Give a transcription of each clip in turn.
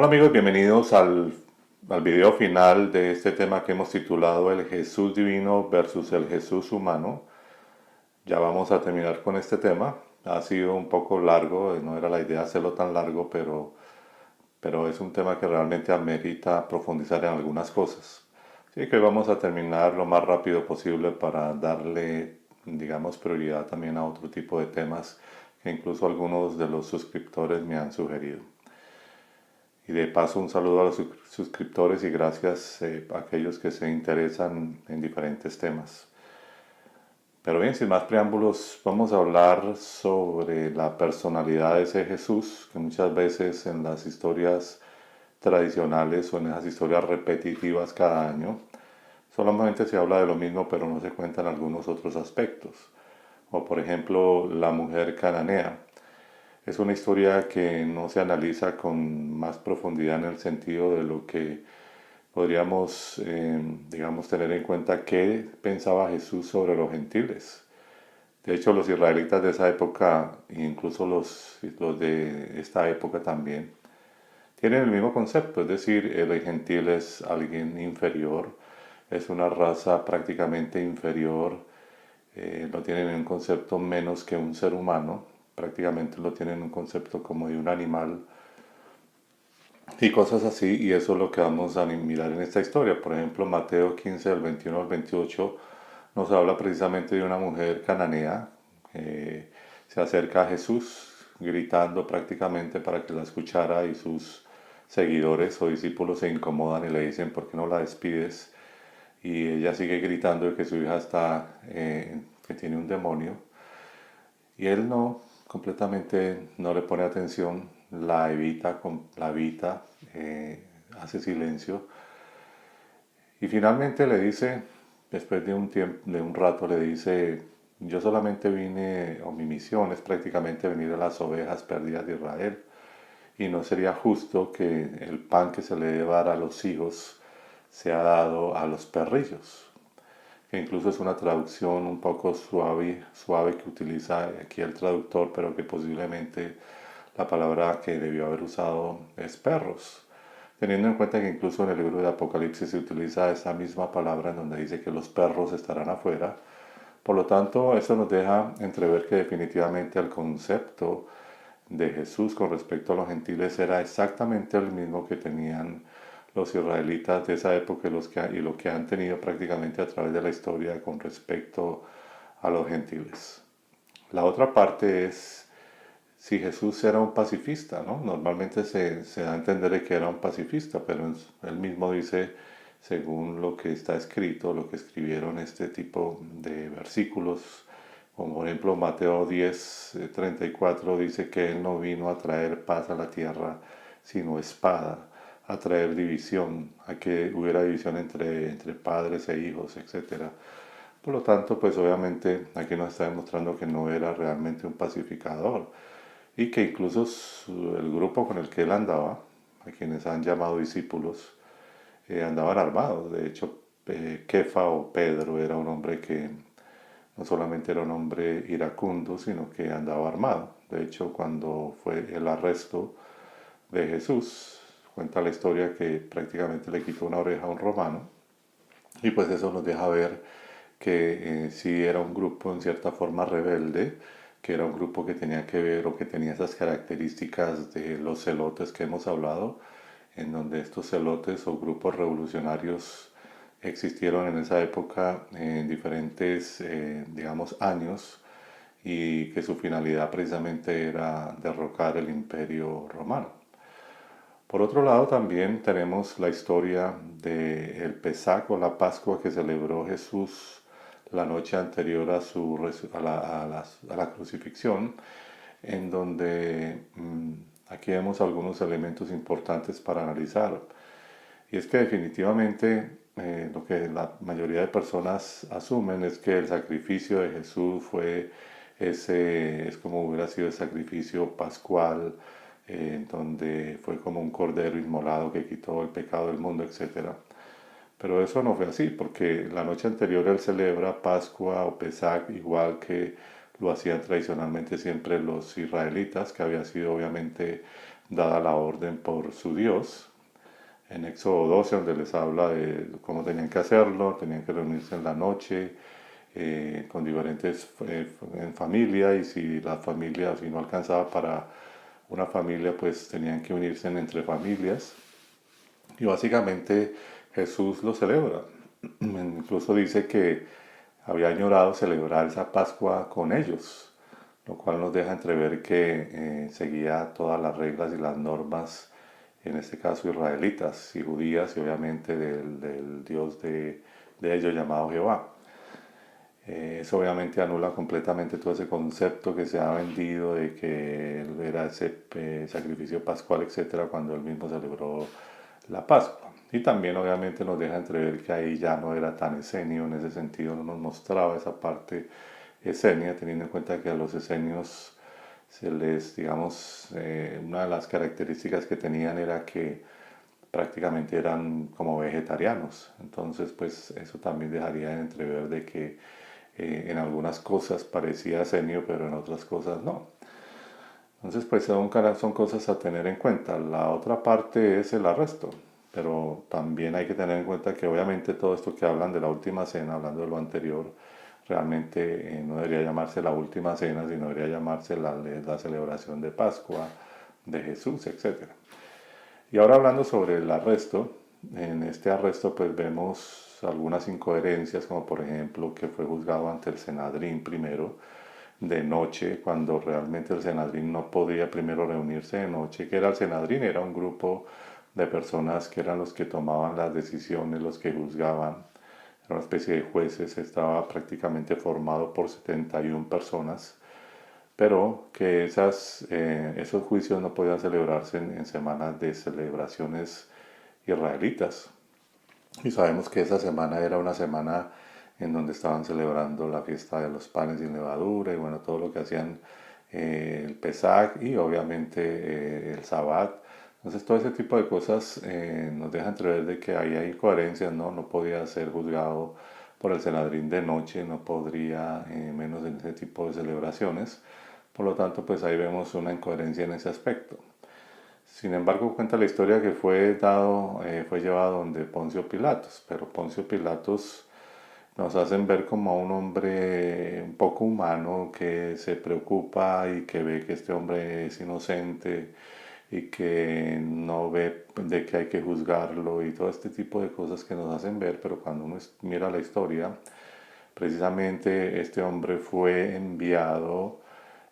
Hola amigos, bienvenidos al video final de este tema que hemos titulado El Jesús divino versus el Jesús humano. Ya vamos a terminar con este tema. Ha sido un poco largo, no era la idea hacerlo tan largo, pero es un tema que realmente amerita profundizar en algunas cosas. Así que vamos a terminar lo más rápido posible para darle, digamos, prioridad también a otro tipo de temas que incluso algunos de los suscriptores me han sugerido. Y de paso un saludo a los suscriptores y gracias a aquellos que se interesan en diferentes temas. Pero bien, sin más preámbulos, vamos a hablar sobre la personalidad de ese Jesús, que muchas veces en las historias tradicionales o en esas historias repetitivas cada año, solamente se habla de lo mismo pero no se cuentan algunos otros aspectos. O por ejemplo, la mujer cananea. Es una historia que no se analiza con más profundidad en el sentido de lo que podríamos, digamos, tener en cuenta qué pensaba Jesús sobre los gentiles. De hecho, los israelitas de esa época, e incluso los de esta época también, tienen el mismo concepto, es decir, el gentil es alguien inferior, es una raza prácticamente inferior, lo tienen en un concepto menos que un ser humano, prácticamente lo tienen en un concepto como de un animal y cosas así, y eso es lo que vamos a mirar en esta historia. Por ejemplo, Mateo 15, del 21 al 28, nos habla precisamente de una mujer cananea que se acerca a Jesús gritando prácticamente para que la escuchara y sus seguidores o discípulos se incomodan y le dicen, ¿por qué no la despides? Y ella sigue gritando de que su hija está, que tiene un demonio. Y él no, completamente no le pone atención, la evita, hace silencio. Y finalmente le dice, después de un tiempo, de un rato, le dice, yo solamente vine, o mi misión es prácticamente venir a las ovejas perdidas de Israel. Y no sería justo que el pan que se le debe dar a los hijos sea dado a los perrillos, que incluso es una traducción un poco suave que utiliza aquí el traductor, pero que posiblemente la palabra que debió haber usado es perros, teniendo en cuenta que incluso en el libro de Apocalipsis se utiliza esa misma palabra en donde dice que los perros estarán afuera. Por lo tanto, eso nos deja entrever que definitivamente el concepto de Jesús con respecto a los gentiles era exactamente el mismo que tenían los israelitas de esa época y lo que han tenido prácticamente a través de la historia con respecto a los gentiles. La otra parte es si Jesús era un pacifista, ¿no? Normalmente se da a entender que era un pacifista, pero él mismo dice, según lo que está escrito, lo que escribieron este tipo de versículos, como por ejemplo Mateo 10, 34 dice que Él no vino a traer paz a la tierra, sino espada, a traer división, a que hubiera división entre padres e hijos, etc. Por lo tanto, pues obviamente aquí nos está demostrando que no era realmente un pacificador y que incluso el grupo con el que él andaba, a quienes han llamado discípulos, andaban armados. De hecho, Kefa o Pedro era un hombre que no solamente era un hombre iracundo, sino que andaba armado. De hecho, cuando fue el arresto de Jesús, cuenta la historia que prácticamente le quitó una oreja a un romano. Y pues eso nos deja ver que sí era un grupo en cierta forma rebelde, que era un grupo que tenía que ver o que tenía esas características de los celotes que hemos hablado, en donde estos celotes o grupos revolucionarios existieron en esa época en diferentes, digamos, años y que su finalidad precisamente era derrocar el imperio romano. Por otro lado, también tenemos la historia del Pesaj o la Pascua que celebró Jesús la noche anterior a la crucifixión, en donde aquí vemos algunos elementos importantes para analizar. Y es que definitivamente lo que la mayoría de personas asumen es que el sacrificio de Jesús es como hubiera sido el sacrificio pascual, donde fue como un cordero inmolado que quitó el pecado del mundo, etcétera. Pero eso no fue así, porque la noche anterior él celebra Pascua o Pesaj igual que lo hacían tradicionalmente siempre los israelitas, que había sido obviamente dada la orden por su Dios. En Éxodo 12, donde les habla de cómo tenían que hacerlo, tenían que reunirse en la noche con diferentes en familia, y si la familia, si no alcanzaba para una familia, pues tenían que unirse entre familias. Y básicamente Jesús lo celebra. Incluso dice que había añorado celebrar esa Pascua con ellos, lo cual nos deja entrever que seguía todas las reglas y las normas, en este caso israelitas y judías, y obviamente del Dios de ellos llamado Jehová. Eso obviamente anula completamente todo ese concepto que se ha vendido de que él era ese sacrificio pascual, etcétera, cuando él mismo celebró la Pascua. Y también obviamente nos deja entrever que ahí ya no era tan esenio, en ese sentido no nos mostraba esa parte esenia, teniendo en cuenta que a los esenios se les, digamos, una de las características que tenían era que prácticamente eran como vegetarianos. Entonces, pues eso también dejaría de entrever de que en algunas cosas parecía esenio, pero en otras cosas no. Entonces, pues son cosas a tener en cuenta. La otra parte es el arresto, pero también hay que tener en cuenta que obviamente todo esto que hablan de la última cena, hablando de lo anterior, realmente no debería llamarse la última cena, sino debería llamarse la celebración de Pascua de Jesús, etcétera. Y ahora hablando sobre el arresto, en este arresto pues vemos algunas incoherencias, como por ejemplo que fue juzgado ante el Senadrín primero de noche, cuando realmente el Senadrín no podía primero reunirse de noche. Que era el Senadrín? Era un grupo de personas que eran los que tomaban las decisiones, los que juzgaban. Era una especie de jueces, estaba prácticamente formado por 71 personas, pero que esos juicios no podían celebrarse en semanas de celebraciones israelitas. Y sabemos que esa semana era una semana en donde estaban celebrando la fiesta de los panes sin levadura y bueno, todo lo que hacían el Pesach y obviamente el Sabbat. Entonces todo ese tipo de cosas nos deja entrever de que ahí hay incoherencias, ¿no? No podía ser juzgado por el Senadrín de noche, no podría menos en ese tipo de celebraciones. Por lo tanto, pues ahí vemos una incoherencia en ese aspecto. Sin embargo, cuenta la historia que fue llevado donde Poncio Pilatos, pero Poncio Pilatos nos hacen ver como a un hombre un poco humano que se preocupa y que ve que este hombre es inocente y que no ve de que hay que juzgarlo y todo este tipo de cosas que nos hacen ver, pero cuando uno mira la historia, precisamente este hombre fue enviado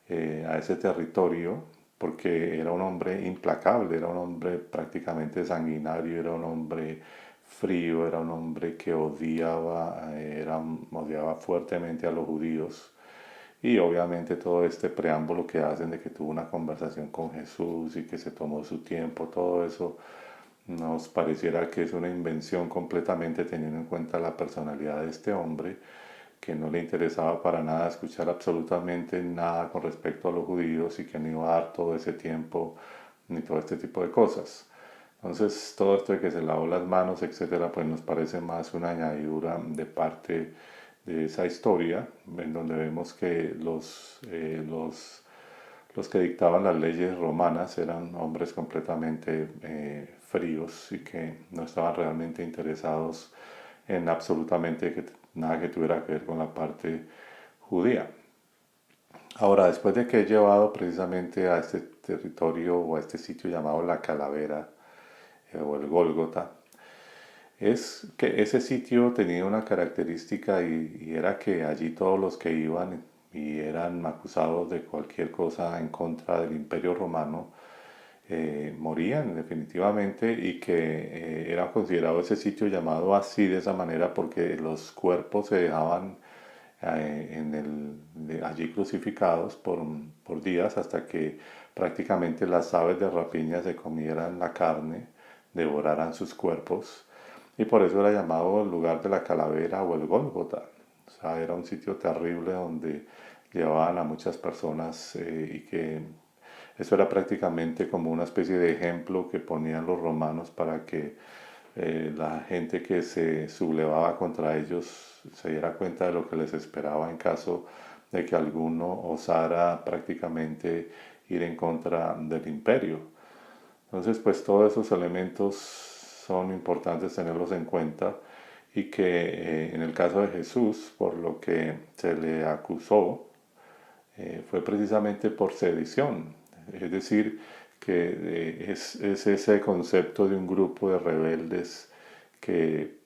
a ese territorio porque era un hombre implacable, era un hombre prácticamente sanguinario, era un hombre frío, era un hombre que odiaba fuertemente a los judíos. Y obviamente todo este preámbulo que hacen de que tuvo una conversación con Jesús y que se tomó su tiempo, todo eso nos pareciera que es una invención completamente teniendo en cuenta la personalidad de este hombre, que no le interesaba para nada escuchar absolutamente nada con respecto a los judíos y que no iba a dar todo ese tiempo ni todo este tipo de cosas. Entonces todo esto de que se lavó las manos, etcétera, pues nos parece más una añadidura de parte de esa historia, en donde vemos que los que dictaban las leyes romanas eran hombres completamente fríos y que no estaban realmente interesados en absolutamente nada que tuviera que ver con la parte judía. Ahora, después de que he llevado precisamente a este territorio o a este sitio llamado La Calavera o el Gólgota, es que ese sitio tenía una característica y era que allí todos los que iban y eran acusados de cualquier cosa en contra del Imperio Romano morían definitivamente, y que era considerado ese sitio llamado así de esa manera porque los cuerpos se dejaban allí crucificados por días hasta que prácticamente las aves de rapiña se comieran la carne, devoraran sus cuerpos, y por eso era llamado el lugar de la calavera o el Gólgota. O sea, era un sitio terrible donde llevaban a muchas personas y que eso era prácticamente como una especie de ejemplo que ponían los romanos para que la gente que se sublevaba contra ellos se diera cuenta de lo que les esperaba en caso de que alguno osara prácticamente ir en contra del imperio. Entonces, pues todos esos elementos son importantes tenerlos en cuenta y que en el caso de Jesús, por lo que se le acusó, fue precisamente por sedición. Es decir, que es ese concepto de un grupo de rebeldes que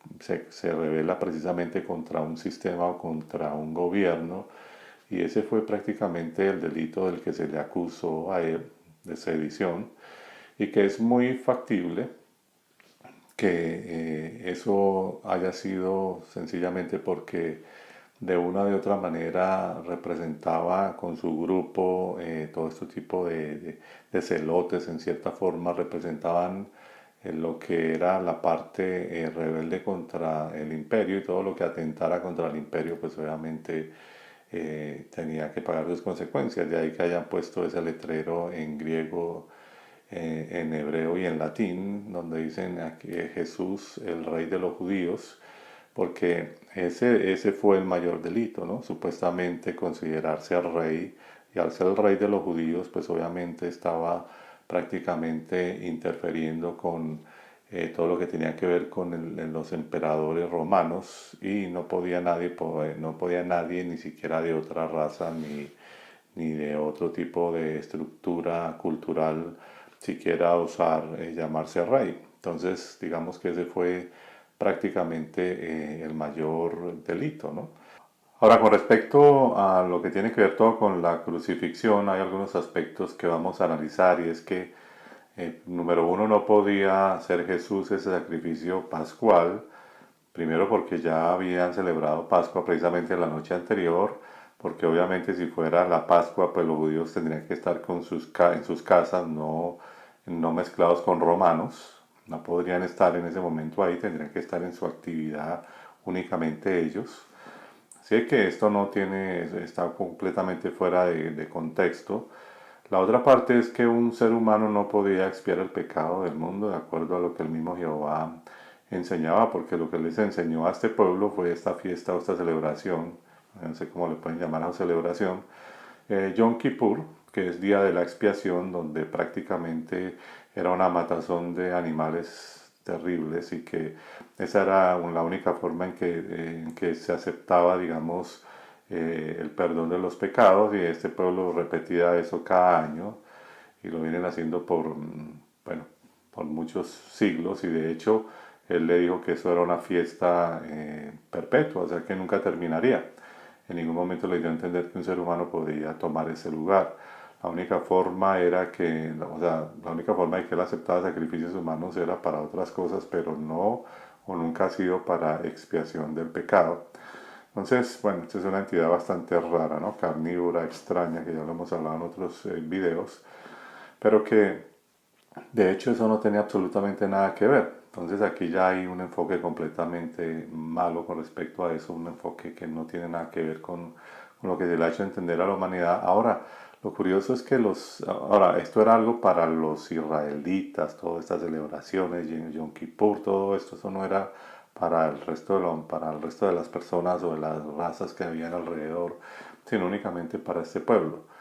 se revela precisamente contra un sistema o contra un gobierno, y ese fue prácticamente el delito del que se le acusó a él, de sedición, y que es muy factible que eso haya sido sencillamente porque de una u otra manera representaba con su grupo todo este tipo de celotes, en cierta forma representaban lo que era la parte rebelde contra el imperio, y todo lo que atentara contra el imperio pues obviamente tenía que pagar sus consecuencias. De ahí que hayan puesto ese letrero en griego, en hebreo y en latín, donde dicen aquí Jesús, el rey de los judíos, porque ese fue el mayor delito, ¿no? Supuestamente considerarse el rey, y al ser el rey de los judíos, pues obviamente estaba prácticamente interfiriendo con todo lo que tenía que ver con los emperadores romanos, y no podía nadie, ni siquiera de otra raza, ni de otro tipo de estructura cultural, siquiera osar llamarse rey. Entonces, digamos que ese fue prácticamente el mayor delito, ¿no? Ahora, con respecto a lo que tiene que ver todo con la crucifixión, hay algunos aspectos que vamos a analizar, y es que, número uno, no podía ser Jesús ese sacrificio pascual, primero porque ya habían celebrado Pascua precisamente la noche anterior, porque obviamente si fuera la Pascua, pues los judíos tendrían que estar en sus casas, no mezclados con romanos, no podrían estar en ese momento ahí, tendrían que estar en su actividad únicamente ellos. Así que esto no tiene, está completamente fuera de contexto. La otra parte es que un ser humano no podía expiar el pecado del mundo, de acuerdo a lo que el mismo Jehová enseñaba, porque lo que les enseñó a este pueblo fue esta fiesta o esta celebración, no sé cómo le pueden llamar a la celebración, Yom Kippur, que es día de la expiación, donde prácticamente era una matazón de animales terribles, y que esa era la única forma en que se aceptaba, digamos, el perdón de los pecados, y este pueblo repetía eso cada año, y lo vienen haciendo bueno, por muchos siglos, y de hecho él le dijo que eso era una fiesta perpetua, o sea que nunca terminaría. En ningún momento le dio a entender que un ser humano podría tomar ese lugar. La única forma era que, o sea, la única forma de que él aceptaba sacrificios humanos era para otras cosas, pero no o nunca ha sido para expiación del pecado. Entonces, bueno, esta es una entidad bastante rara, ¿no? Carnívora, extraña, que ya lo hemos hablado en otros videos, pero que de hecho eso no tenía absolutamente nada que ver. Entonces aquí ya hay un enfoque completamente malo con respecto a eso, un enfoque que no tiene nada que ver con lo que se le ha hecho entender a la humanidad. Ahora, lo curioso es que ahora, esto era algo para los israelitas, todas estas celebraciones, Yom Kippur, todo esto, eso no era para el resto de las personas o de las razas que habían alrededor, sino únicamente para este pueblo.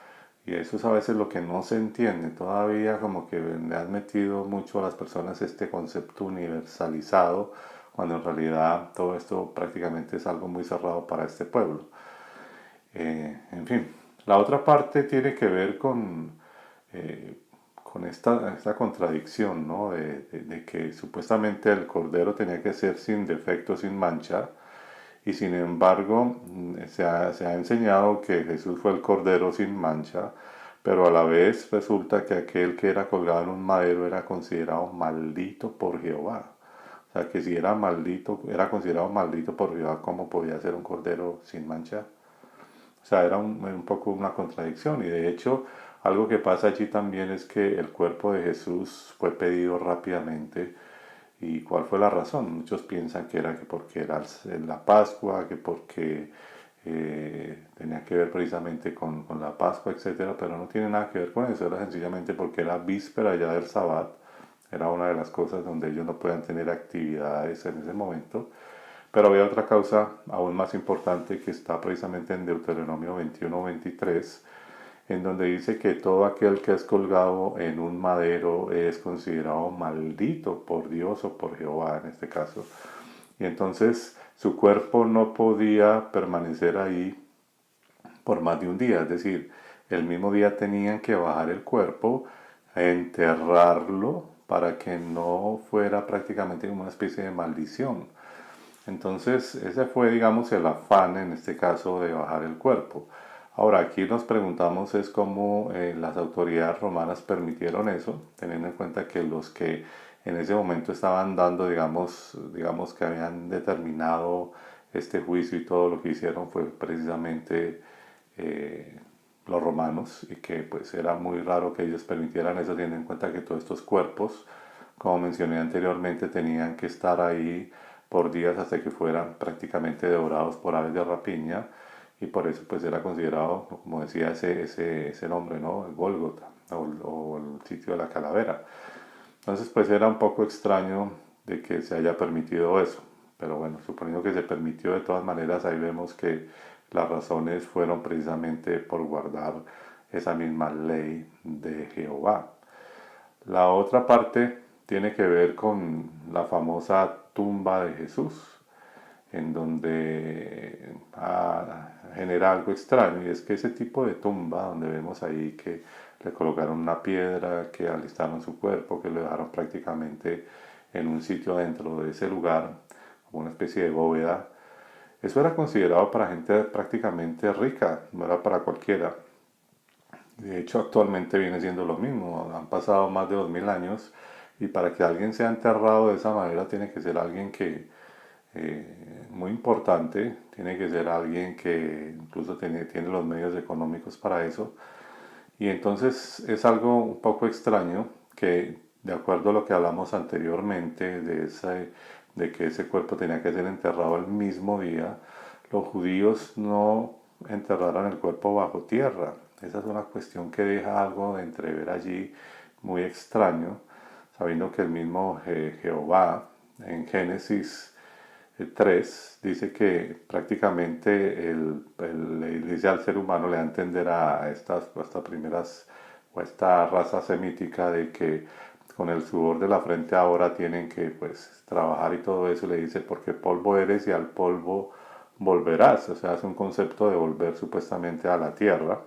Y eso es a veces lo que no se entiende. Todavía como que le han metido mucho a las personas este concepto universalizado, cuando en realidad todo esto prácticamente es algo muy cerrado para este pueblo. En fin, la otra parte tiene que ver eh, con esta contradicción, ¿no? De que supuestamente el cordero tenía que ser sin defecto, sin mancha, y sin embargo se ha enseñado que Jesús fue el cordero sin mancha, pero a la vez resulta que aquel que era colgado en un madero era considerado maldito por Jehová. O sea, que si era maldito, era considerado maldito por Jehová, ¿cómo podía ser un cordero sin mancha? O sea, era un poco una contradicción, y de hecho algo que pasa allí también es que el cuerpo de Jesús fue pedido rápidamente. ¿Y cuál fue la razón? Muchos piensan que era que porque era la Pascua, que porque tenía que ver precisamente con la Pascua, etcétera, pero no tiene nada que ver con eso, era sencillamente porque era víspera ya del Sabbat, era una de las cosas donde ellos no podían tener actividades en ese momento. Pero había otra causa aún más importante, que está precisamente en Deuteronomio 21-23, en donde dice que todo aquel que es colgado en un madero es considerado maldito por Dios o por Jehová en este caso. Y entonces su cuerpo no podía permanecer ahí por más de un día, es decir, el mismo día tenían que bajar el cuerpo, enterrarlo para que no fuera prácticamente como una especie de maldición. Entonces, ese fue, digamos, el afán en este caso de bajar el cuerpo. Ahora, aquí nos preguntamos es cómo las autoridades romanas permitieron eso, teniendo en cuenta que los que en ese momento estaban dando, digamos que habían determinado este juicio y todo lo que hicieron fue precisamente eh, los romanos y que pues era muy raro que ellos permitieran eso, teniendo en cuenta que todos estos cuerpos, como mencioné anteriormente, tenían que estar ahí por días hasta que fueran prácticamente devorados por aves de rapiña y por eso pues era considerado, como decía ese nombre, ¿no? El Gólgota o el sitio de la calavera. Entonces pues era un poco extraño de que se haya permitido eso, pero bueno, suponiendo que se permitió de todas maneras, ahí vemos que las razones fueron precisamente por guardar esa misma ley de Jehová. La otra parte tiene que ver con la famosa tumba de Jesús, en donde genera algo extraño, y es que ese tipo de tumba, donde vemos ahí que le colocaron una piedra, que alistaron su cuerpo, que lo dejaron prácticamente en un sitio dentro de ese lugar, como una especie de bóveda, eso era considerado para gente prácticamente rica, no era para cualquiera. De hecho, actualmente viene siendo lo mismo. Han pasado más de 2000 años y para que alguien sea enterrado de esa manera tiene que ser alguien que muy importante, tiene que ser alguien que incluso tiene los medios económicos para eso. Y entonces es algo un poco extraño que, de acuerdo a lo que hablamos anteriormente, de que ese cuerpo tenía que ser enterrado el mismo día, los judíos no enterraran el cuerpo bajo tierra. Esa es una cuestión que deja algo de entrever allí muy extraño, sabiendo que el mismo Jehová en Génesis 3 dice que prácticamente le dice al ser humano, le da a entender a estas primeras o a esta raza semítica de que con el sudor de la frente ahora tienen que pues trabajar y todo eso, le dice porque polvo eres y al polvo volverás, o sea, es un concepto de volver supuestamente a la tierra.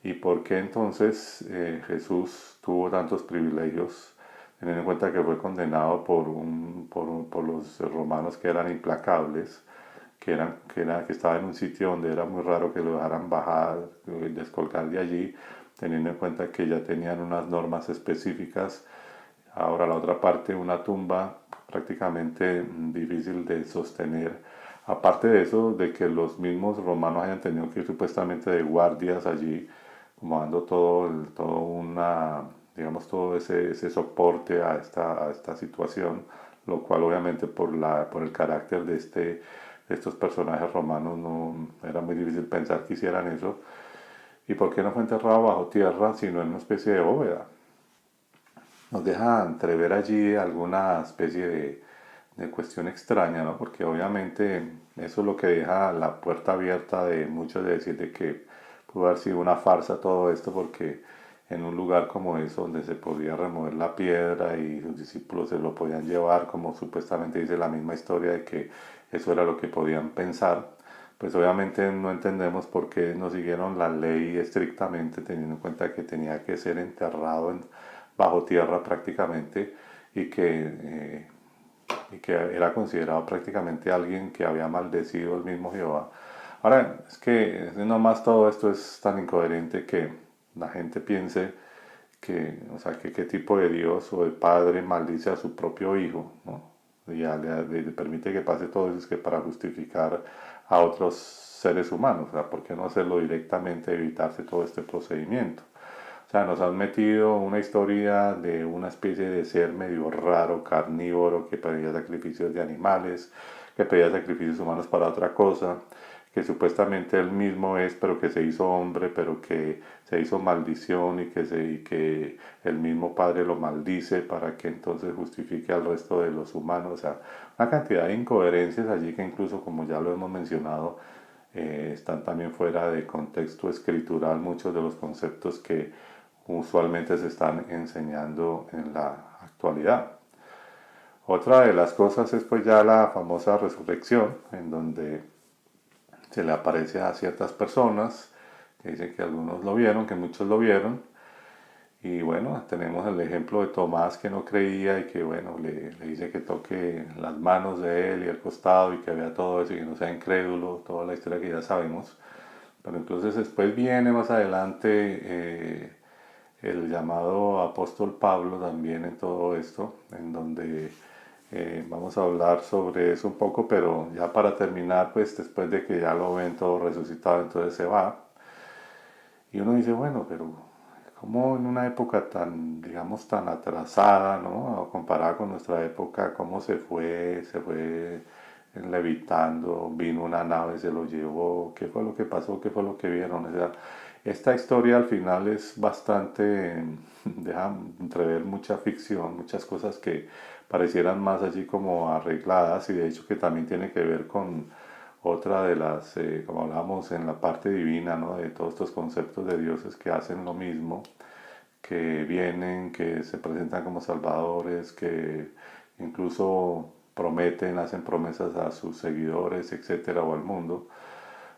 ¿Y por qué entonces Jesús tuvo tantos privilegios, teniendo en cuenta que fue condenado por los romanos que eran implacables, que estaba en un sitio donde era muy raro que lo dejaran bajar, descolgar de allí, teniendo en cuenta que ya tenían unas normas específicas? Ahora la otra parte, una tumba prácticamente difícil de sostener. Aparte de eso, de que los mismos romanos hayan tenido que ir supuestamente de guardias allí, como dando digamos, todo ese soporte a esta situación, lo cual obviamente por el carácter de estos personajes romanos no era muy difícil pensar que hicieran eso. ¿Y por qué no fue enterrado bajo tierra, sino en una especie de bóveda? Nos deja entrever allí alguna especie de cuestión extraña, ¿no? Porque obviamente eso es lo que deja la puerta abierta de muchos de decir de que pudo haber sido una farsa todo esto, porque en un lugar como eso, donde se podía remover la piedra y sus discípulos se lo podían llevar, como supuestamente dice la misma historia de que eso era lo que podían pensar, pues obviamente no entendemos por qué no siguieron la ley estrictamente, teniendo en cuenta que tenía que ser enterrado bajo tierra prácticamente y que era considerado prácticamente alguien que había maldecido el mismo Jehová. Ahora, es que nomás todo esto es tan incoherente que la gente piense que, o sea, que qué tipo de Dios o de padre maldice a su propio hijo, ¿no? Y ya le permite que pase todo eso, es que para justificar a otros seres humanos, o sea, ¿por qué no hacerlo directamente, evitarse todo este procedimiento? O sea, nos han metido una historia de una especie de ser medio raro, carnívoro, que pedía sacrificios de animales, que pedía sacrificios humanos para otra cosa, que supuestamente él mismo es, pero que se hizo hombre, pero que se hizo maldición y que el mismo Padre lo maldice para que entonces justifique al resto de los humanos. O sea, una cantidad de incoherencias allí que incluso, como ya lo hemos mencionado, están también fuera de contexto escritural muchos de los conceptos que usualmente se están enseñando en la actualidad. Otra de las cosas es pues ya la famosa resurrección, en donde se le aparece a ciertas personas, que dicen que algunos lo vieron, que muchos lo vieron, y bueno, tenemos el ejemplo de Tomás que no creía y que bueno, le dice que toque las manos de él y el costado y que vea todo eso y que no sea incrédulo, toda la historia que ya sabemos. Pero entonces después viene más adelante el llamado apóstol Pablo también en todo esto, en donde vamos a hablar sobre eso un poco, pero ya para terminar, pues después de que ya lo ven todo resucitado, entonces se va. Y uno dice, bueno, pero ¿cómo en una época tan, digamos, tan atrasada, ¿no? Comparada con nuestra época, cómo se fue levitando, vino una nave, se lo llevó, qué fue lo que pasó, qué fue lo que vieron? O sea, esta historia al final es bastante, deja entrever mucha ficción, muchas cosas que parecieran más allí como arregladas y de hecho que también tiene que ver con otra de las, como hablamos en la parte divina, ¿no? De todos estos conceptos de dioses que hacen lo mismo, que vienen, que se presentan como salvadores, que incluso prometen, hacen promesas a sus seguidores, etcétera, o al mundo.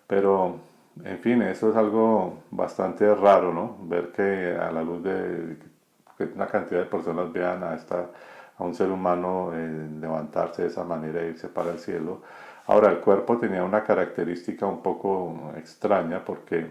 Pero, en fin, eso es algo bastante raro, ¿no? Ver que a la luz de que una cantidad de personas vean a un ser humano levantarse de esa manera e irse para el cielo. Ahora, el cuerpo tenía una característica un poco extraña porque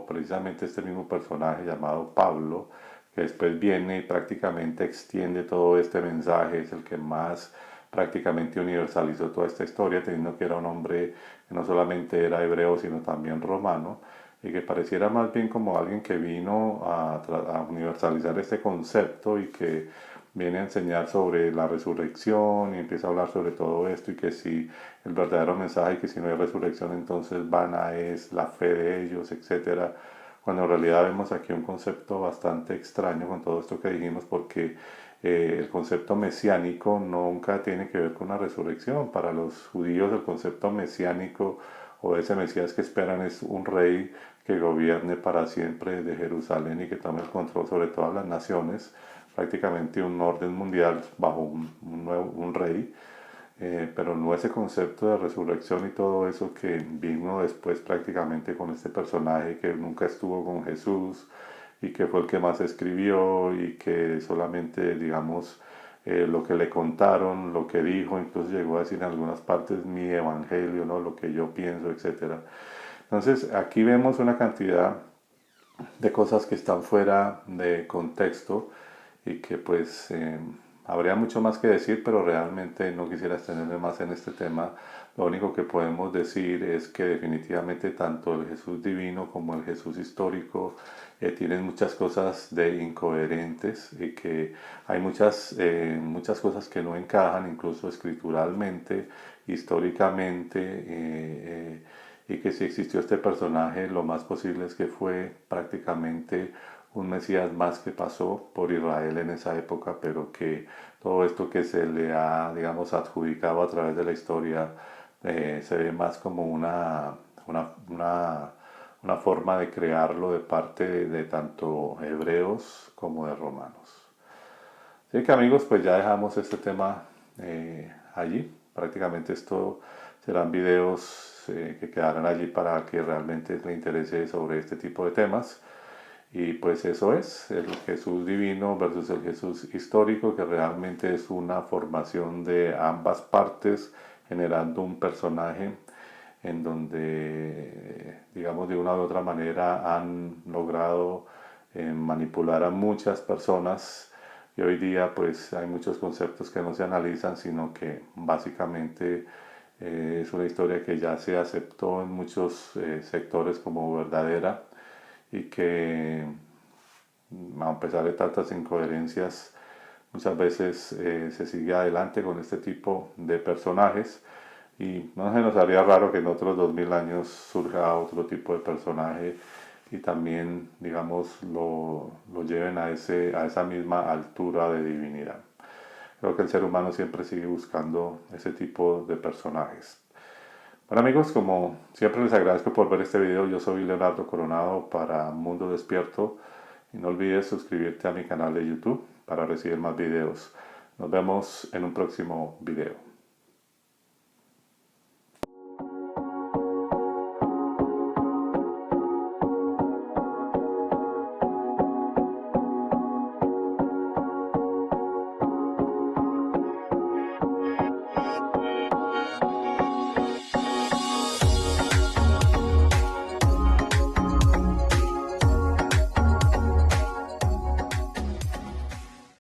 precisamente este mismo personaje llamado Pablo, que después viene y prácticamente extiende todo este mensaje, es el que más prácticamente universalizó toda esta historia, teniendo que era un hombre que no solamente era hebreo, sino también romano, y que pareciera más bien como alguien que vino a universalizar este concepto y que viene a enseñar sobre la resurrección y empieza a hablar sobre todo esto y que si el verdadero mensaje, que si no hay resurrección entonces vana es la fe de ellos, etcétera, cuando en realidad vemos aquí un concepto bastante extraño con todo esto que dijimos porque el concepto mesiánico nunca tiene que ver con una resurrección. Para los judíos el concepto mesiánico o ese Mesías que esperan es un rey que gobierne para siempre de Jerusalén y que tome el control sobre todas las naciones, prácticamente un orden mundial bajo un rey, pero no ese concepto de resurrección y todo eso que vino después prácticamente con este personaje que nunca estuvo con Jesús y que fue el que más escribió y que solamente, digamos, lo que le contaron, lo que dijo, incluso llegó a decir en algunas partes mi evangelio, ¿no? Lo que yo pienso, etcétera. Entonces aquí vemos una cantidad de cosas que están fuera de contexto y que pues habría mucho más que decir, pero realmente no quisiera extenderme más en este tema. Lo único que podemos decir es que definitivamente tanto el Jesús divino como el Jesús histórico tienen muchas cosas de incoherentes y que hay muchas cosas que no encajan, incluso escrituralmente, históricamente. Y que si existió este personaje, lo más posible es que fue prácticamente un Mesías más que pasó por Israel en esa época, pero que todo esto que se le ha, digamos, adjudicado a través de la historia se ve más como una forma de crearlo de parte de tanto hebreos como de romanos. Así que amigos, pues ya dejamos este tema allí. Prácticamente esto serán videos que quedarán allí para que realmente le interese sobre este tipo de temas. Y pues eso es, el Jesús divino versus el Jesús histórico, que realmente es una formación de ambas partes, generando un personaje en donde, digamos, de una u otra manera han logrado manipular a muchas personas y hoy día pues hay muchos conceptos que no se analizan, sino que básicamente es una historia que ya se aceptó en muchos sectores como verdadera y que a pesar de tantas incoherencias muchas veces se sigue adelante con este tipo de personajes y no se nos haría raro que en otros 2000 años surja otro tipo de personaje y también, digamos, lo lleven a esa misma altura de divinidad. Creo que el ser humano siempre sigue buscando ese tipo de personajes. Bueno amigos, como siempre les agradezco por ver este video. Yo soy Leonardo Coronado para Mundo Despierto y no olvides suscribirte a mi canal de YouTube para recibir más videos. Nos vemos en un próximo video.